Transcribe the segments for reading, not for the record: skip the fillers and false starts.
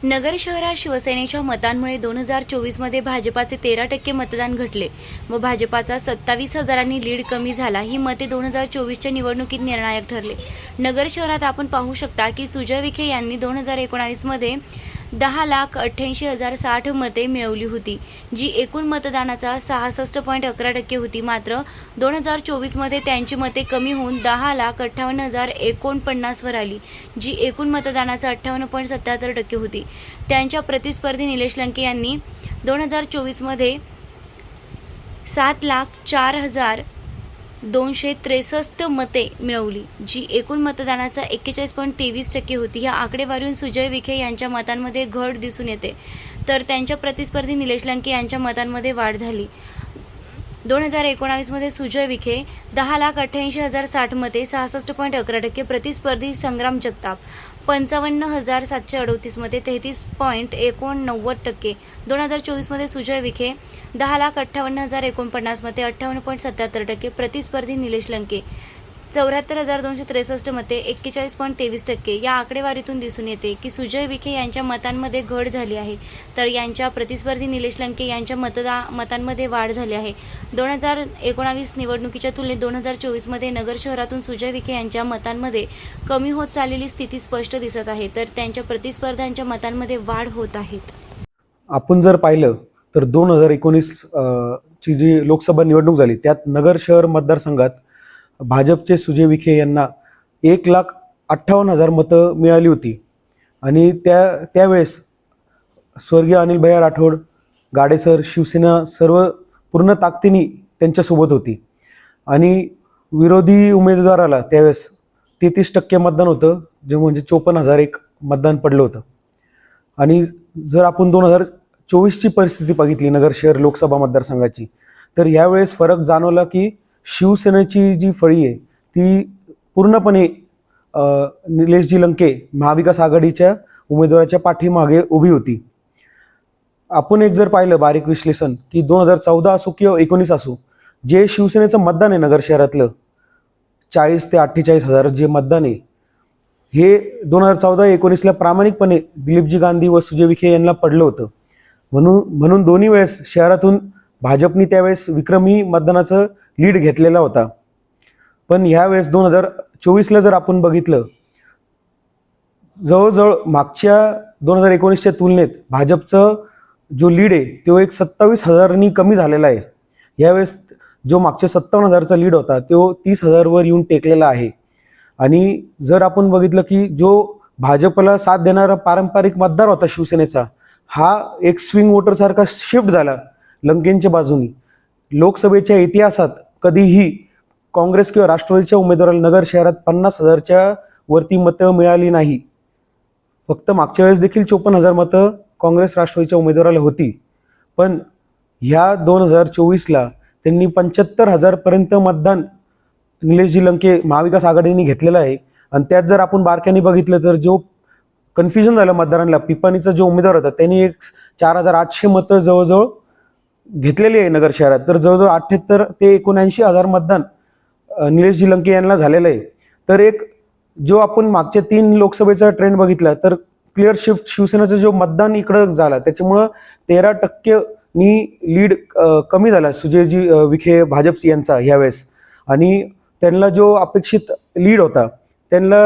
नगर शहरात शिवसेनेच्या मतांमुळे 2024 मध्ये भाजपाचे 13% मतदान घटले व भाजपाचा 27,000 लीड कमी झाला। ही मते 2024च्या निवडणुकीत निर्णायक ठरले। नगर शहरात आपण पाहू शकता की सुजय विखे यांनी 2019 मध्ये 10,88,060 मते मिळवली होती, जी एकूण मतदानाचा 66.11% होती। मात्र 2024 मध्ये त्यांची मते कमी होऊन 10,58,049 वर आली, जी एकूण मतदानाचा 58.77% होती। त्यांच्या प्रतिस्पर्धी निलेश लंके यांनी 2024 मध्ये 7,04,263 मते मिळवली, जी एकूण मतदानाचा 41.23% होती। या आकडेवारीवरून सुजय विखे यांच्या मतांमध्ये घट दिसून येते, तर त्यांच्या प्रतिस्पर्धी निलेश लंके यांच्या मतांमध्ये वाढ झाली। 2019 मध्ये सुजय विखे 10,88,060 मते 66.11%, प्रतिस्पर्धी संग्राम जगताप 55,738 मते 33.89%। 2024 मध्ये सुजय विखे 10,58,049 मते 58.77%, प्रतिस्पर्धी निलेश लंके 74,263 मते 41.23%। या आकडेवारीतून दिसून येते की सुजय विखे यांच्या मतांमध्ये घट झाली आहे, तर यांच्या प्रतिस्पर्धी निलेश लंके यांच्या मतांमध्ये वाढ झाली आहे। 2019 निवडणुकीच्या तुलनेत 2024 मध्ये नगर शहरातून सुजय विखे यांच्या मतांमध्ये कमी होत चाललेली स्थिती स्पष्ट दिसत आहे, तर त्यांच्या प्रतिस्पर्ध्यांच्या मतांमध्ये वाढ होत आहे। आपण जर पाहिलं तर 2019 ची जी लोकसभा निवडणूक झाली त्यात नगर शहर मतदारसंघात भाजपचे सुजय विखे यांना 1,58,000 मतं मिळाली होती आणि त्यावेळेस स्वर्गीय अनिल भैया राठोड, गाडेसर, शिवसेना सर्व पूर्ण ताकदीने त्यांच्यासोबत होती आणि विरोधी उमेदवाराला त्यावेळेस 33% मतदान होतं, जे म्हणजे 54,001 मतदान पडलं होतं। आणि जर आपण 2024ची परिस्थिती बघितली नगर शहर लोकसभा मतदारसंघाची, तर यावेळेस फरक जाणवला की शिवसेनेची जी फळी आहे ती पूर्णपणे निलेशजी लंके महाविकास आघाडीच्या उमेदवाराच्या पाठीमागे उभी होती। आपण एक जर पाहिलं बारीक विश्लेषण की 2014 असो किंवा 19 असो, जे शिवसेनेचं मतदान आहे नगर शहरातलं 40 ते 48,000 जे मतदान आहे, हे 2014-19ला प्रामाणिकपणे दिलीपजी गांधी व सुजय विखे यांना पडलं होतं। म्हणून दोन्ही वेळेस शहरातून भाजपने त्यावेळेस विक्रमी मतदानाचं लीड घेतलेला होता। पण ह्यावेळेस 2024ला जर आपण बघितलं, जवळजवळ मागच्या 2019च्या तुलनेत भाजपचं जो लीड आहे तो एक 27,000नी कमी झालेला आहे। यावेळेस जो मागच्या 57,000चा लीड होता तो 30,000 वर येऊन टेकलेला आहे। आणि जर आपण बघितलं की जो भाजपला साथ देणारा पारंपरिक मतदार होता शिवसेनेचा, हा एक स्विंग वोटर सारखा शिफ्ट झाला लंकेंच्या बाजूनी। लोकसभेच्या इतिहासात कधीही काँग्रेस किंवा राष्ट्रवादीच्या उमेदवाराला नगर शहरात 50,000च्या वरती मतं मिळाली नाही। फक्त मागच्या वेळेस देखील 54,000 मतं काँग्रेस राष्ट्रवादीच्या उमेदवाराला होती, पण ह्या 2024ला त्यांनी 75,000 पर्यंत मतदान निलेशजी लंके महाविकास आघाडीने घेतलेलं आहे। आणि त्यात जर आपण बारकाईने बघितलं तर जो कन्फ्युजन झालं मतदारांना, पिपाणीचा जो उमेदवार होता त्यांनी एक 4,800 मतं जवळजवळ घेतलेली आहे नगर शहरात, तर जवळजवळ 78 ते 79,000 मतदान निलेशजी लंके यांना झालेलं आहे। तर एक जो आपण मागच्या 3 लोकसभेचा ट्रेंड बघितला तर क्लिअर शिफ्ट शिवसेनेचं जो मतदान इकडं झाला, त्याच्यामुळं 13%नी लीड कमी झाला सुजयजी विखे भाजप यांचा ह्यावेळेस। आणि त्यांना जो अपेक्षित लीड होता त्यांना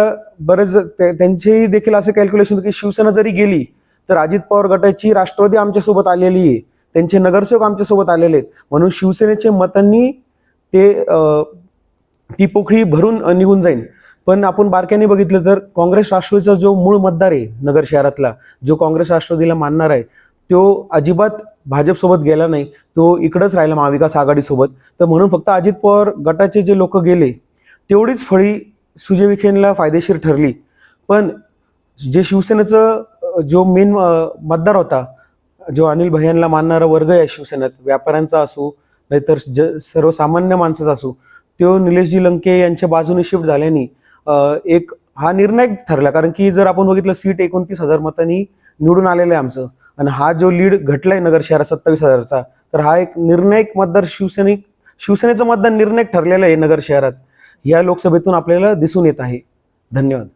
बरेच त्यांचेही देखील असं कॅल्क्युलेशन होतं की शिवसेना जरी गेली तर अजित पवार गटाची राष्ट्रवादी आमच्यासोबत आलेली आहे, त्यांचे नगरसेवक आमच्यासोबत आलेले आहेत, म्हणून शिवसेनेच्या मतांनी ती पोकळी भरून निघून जाईल। पण आपण बारकाईने बघितलं तर काँग्रेस राष्ट्रवादीचा जो मूळ मतदार आहे नगर शहरातला, जो काँग्रेस राष्ट्रवादीला मानणार आहे, तो अजिबात भाजपसोबत गेला नाही, तो इकडंच राहिला महाविकास आघाडीसोबत। तर म्हणून फक्त अजित पवार गटाचे जे लोक गेले तेवढीच फळी सुजय विखेंना फायदेशीर ठरली। पण जे शिवसेनेचं जो मेन मतदार होता, जो अनिल भैयांना मानणारा वर्ग आहे शिवसेनेत, व्यापाऱ्यांचा असो नाहीतर सर्वसामान्य माणसाचा असो, तो निलेशजी लंके यांच्या बाजूने शिफ्ट झाल्याने एक हा निर्णायक ठरला। कारण की जर आपण बघितलं सीट 29,000 मतांनी निवडून आलेलं आहे आमचं, आणि हा जो लीड घटलाय नगर शहरात 27,000चा, तर हा एक निर्णायक मतदार शिवसेनेचं मतदान निर्णायक ठरलेलं आहे नगर शहरात, या लोकसभेतून आपल्याला दिसून येत आहे। धन्यवाद।